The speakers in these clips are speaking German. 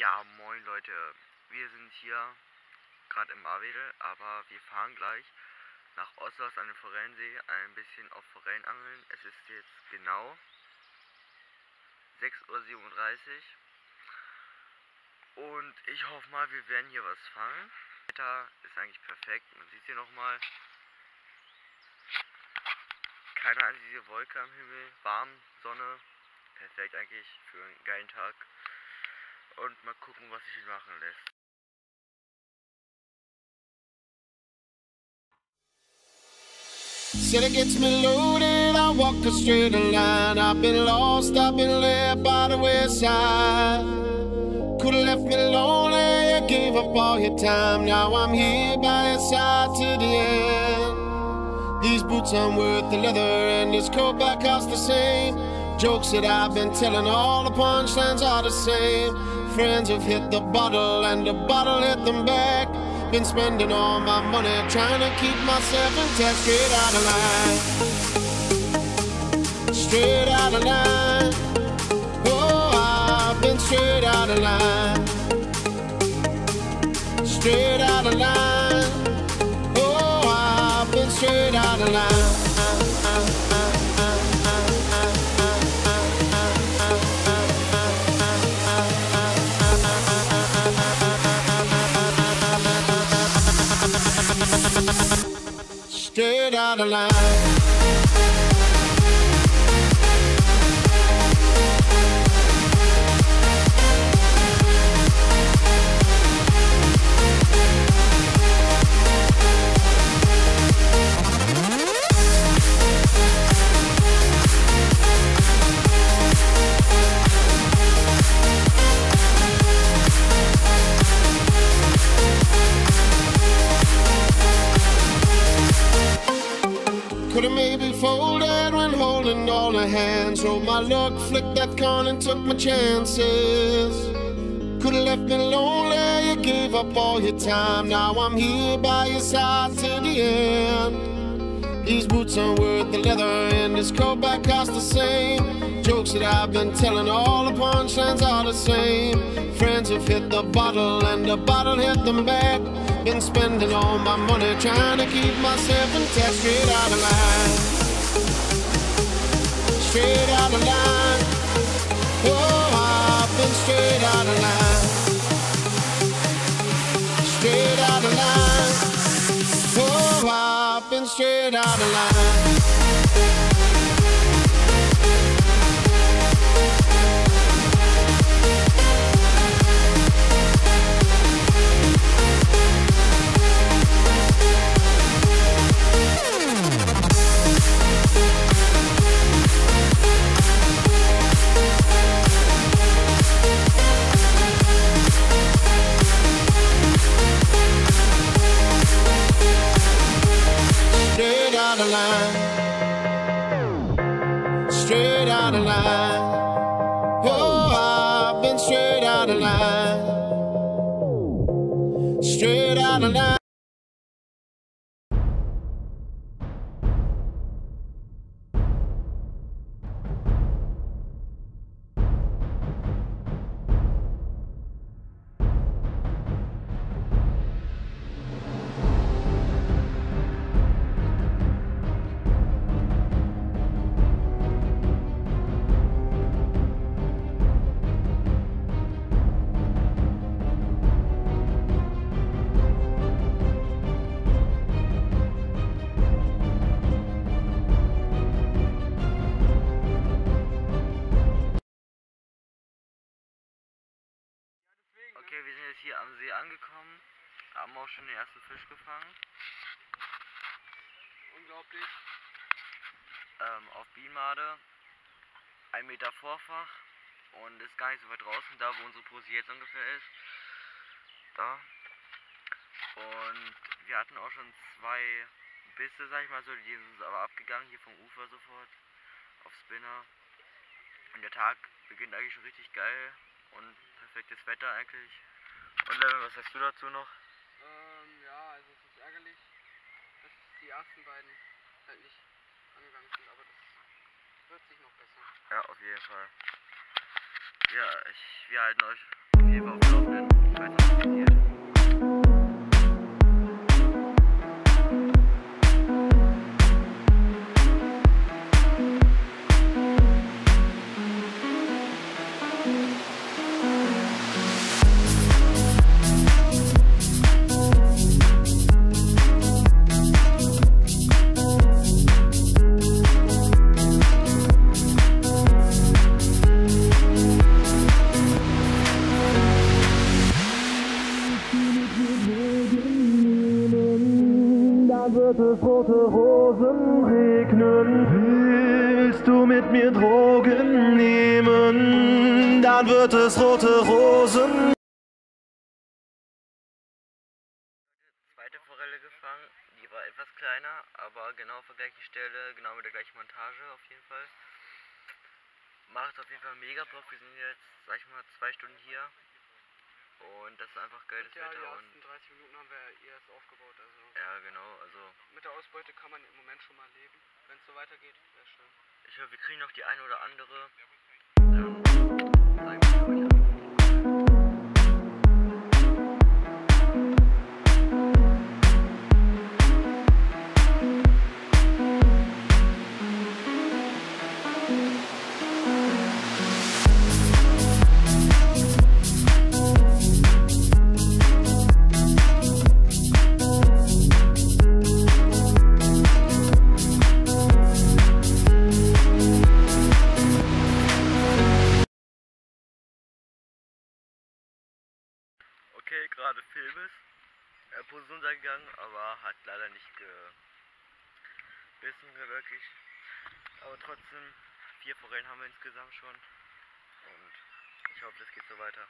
Ja, moin Leute, wir sind hier gerade im Marwedel, aber wir fahren gleich nach Oslos an den Forellensee ein bisschen auf Forellen angeln. Es ist jetzt genau 6:37 Uhr und ich hoffe mal, wir werden hier was fangen. Das Wetter ist eigentlich perfekt, man sieht hier nochmal keine einzige Wolke am Himmel, warm, Sonne, perfekt eigentlich für einen geilen Tag. Und mal gucken, was sich hier machen lässt. Said it gets me loaded, I walk a straight line. I've been lost, I've been led by the wayside. Could've left me lonely, you gave up all your time. Now I'm here by your side to the end. These boots aren't worth the leather and this coat back costs the same. Jokes that I've been telling, all the punchlines are the same. Friends have hit the bottle and the bottle hit them back. Been spending all my money trying to keep myself intact. Straight out of line, straight out of line. Oh, I've been straight out of line, straight out of line. Oh, I've been straight out of line. Straight out of line. Could've maybe folded when holding all the hands. Rolled my luck, flicked that coin and took my chances. Could've left me lonely, you gave up all your time. Now I'm here by your side to the end. These boots aren't worth the leather and this coat back costs the same. Jokes that I've been telling, all the punchlines are the same. Friends have hit the bottle and the bottle hit them back. Been spending all my money trying to keep myself intact. Straight out of line, straight out of line. Oh, I've been straight out of line, straight out of line. Oh, I've been straight out of line. Straight out of line, straight out of line. Oh, I've been straight out of line, straight out of line. Okay, wir sind jetzt hier am See angekommen, haben auch schon den ersten Fisch gefangen. Unglaublich. Auf Bienenmade, 1 Meter Vorfach und ist gar nicht so weit draußen, da wo unsere Pose jetzt ungefähr ist. Da. Und wir hatten auch schon 2 Bisse, sag ich mal so, die sind uns aber abgegangen, hier vom Ufer sofort, auf Spinner. Und der Tag beginnt eigentlich schon richtig geil und perfektes Wetter eigentlich. Und Levin, was sagst du dazu noch? Ja, also es ist ärgerlich, dass die ersten beiden halt nicht angegangen sind, aber das wird sich noch besser. Ja, auf jeden Fall. Ja, wir halten euch Auf jeden Fall auf dem Laufenden, falls was passiert. Wird es rote Rosen regnen? Willst du mit mir Drogen nehmen? Dann wird es rote Rosen. Zweite Forelle gefangen, die war etwas kleiner, aber genau auf der gleichen Stelle, genau mit der gleichen Montage auf jeden Fall. Macht auf jeden Fall mega Bock, wir sind jetzt, sag ich mal, 2 Stunden hier. Und das ist einfach geiles Ja, die Wetter ersten und 30 Minuten haben wir erst aufgebaut, also ja genau, also mit der Ausbeute kann man im Moment schon mal leben. Wenn es so weitergeht, wäre schön. ich hoffe, wir kriegen noch die eine oder andere. Dann zeigen wir euch okay, gerade Film ist. Position untergegangen, aber hat leider nicht gebissen, wirklich. Aber trotzdem, 4 Forellen haben wir insgesamt schon. Und ich hoffe, das geht so weiter.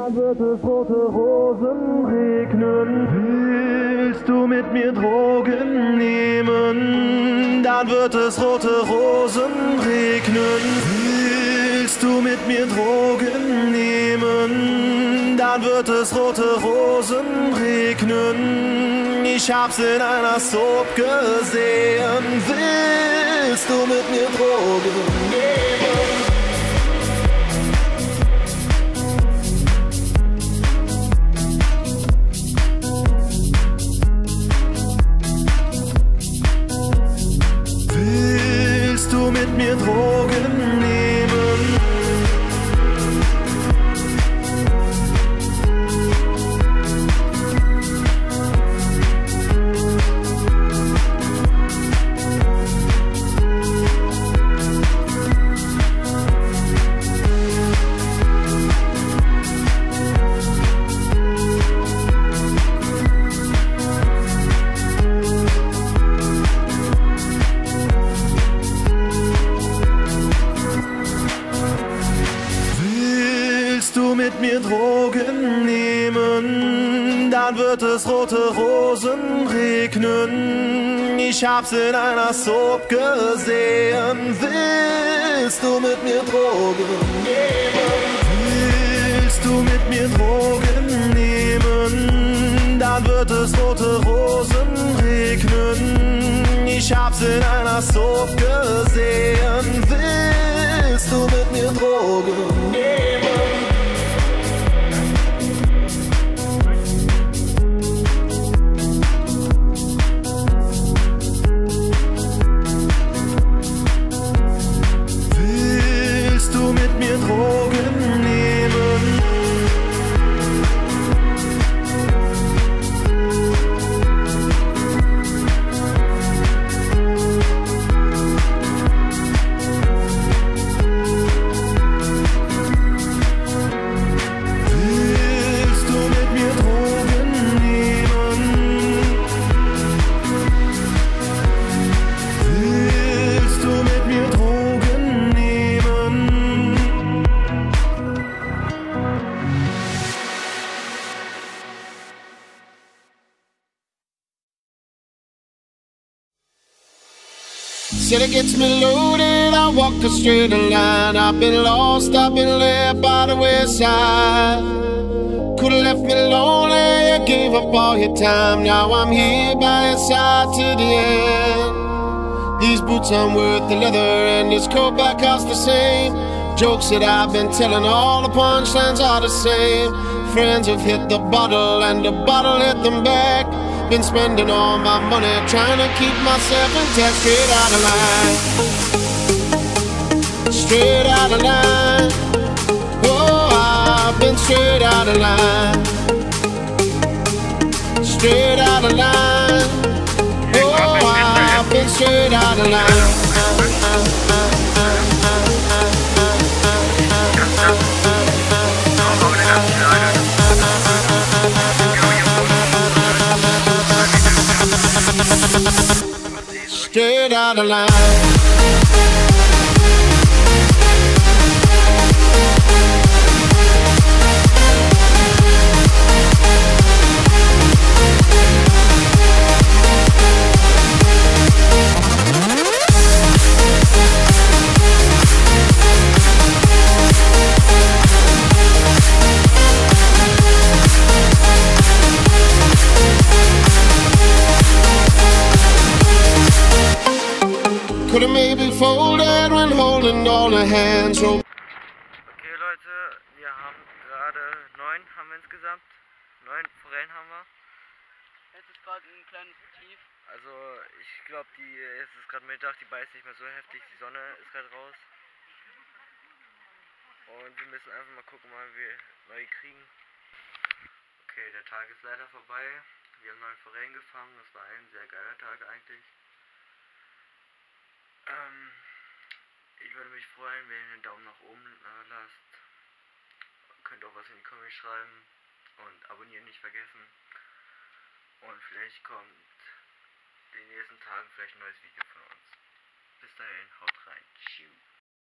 Wird es rote Rosen regnen? Willst du mit mir Drogen nehmen? Dann wird es rote Rosen regnen. Willst du mit mir Drogen nehmen? Dann wird es rote Rosen regnen. Ich hab's in einer Soap gesehen. Willst du mit mir Drogen nehmen? Mit mir Drogen nehmen? Mit mir Drogen nehmen, dann wird es rote Rosen regnen. Ich hab's in einer Soap gesehen. Willst du mit mir Drogen nehmen? Willst du mit mir Drogen nehmen? Dann wird es rote Rosen regnen. Ich hab's in einer Soap gesehen. Willst du mit mir Drogen nehmen? Drogen nehmen? Said it gets me loaded, I walk a straighter line. I've been lost, I've been led by the wayside. Could've left me lonely, you gave up all your time. Now I'm here by your side to the end. These boots aren't worth the leather, and this coat back costs the same. Jokes that I've been telling, all the punchlines are the same. Friends have hit the bottle, and the bottle hit them back. Been spending all my money trying to keep myself intact. Straight out of line, straight out of line. Oh, I've been straight out of line, straight out of line. Oh, I've been straight out of line. Straight out of line. Could've maybe folded when holding all the hands. Okay Leute, wir haben gerade 9 haben wir insgesamt. 9 Forellen haben wir. Jetzt ist gerade ein kleines Tief. Also ich glaube, es ist gerade Mittag, die beißt nicht mehr so heftig, die Sonne ist gerade raus. Und wir müssen einfach mal gucken, wann wir neue kriegen. Okay, der Tag ist leider vorbei. Wir haben 9 Forellen gefangen, das war ein sehr geiler Tag eigentlich. Ich würde mich freuen, wenn ihr einen Daumen nach oben lasst. Könnt auch was in die Kommentare schreiben und abonnieren nicht vergessen. Und vielleicht kommt in den nächsten Tagen vielleicht ein neues Video von uns. Bis dahin, haut rein. Tschüss.